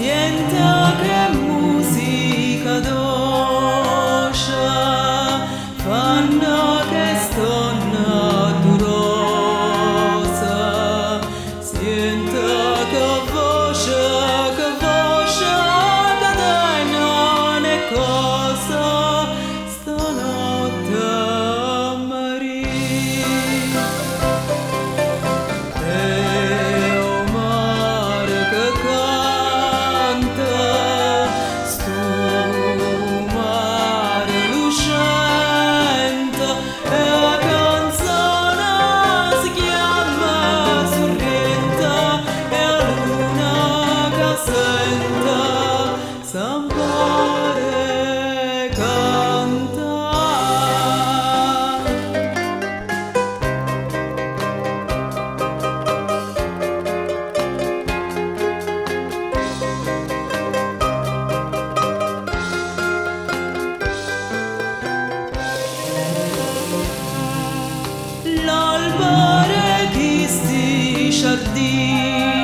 Siento che musica dolce fanno che sto naturosa. Siento che voce che dai non è cosa stanotte a morire. È un mare che canta, sto mare lucente, e la canzone si chiama Sorrento, e la luna che sente s'ampare canta. L'albore di sti giardini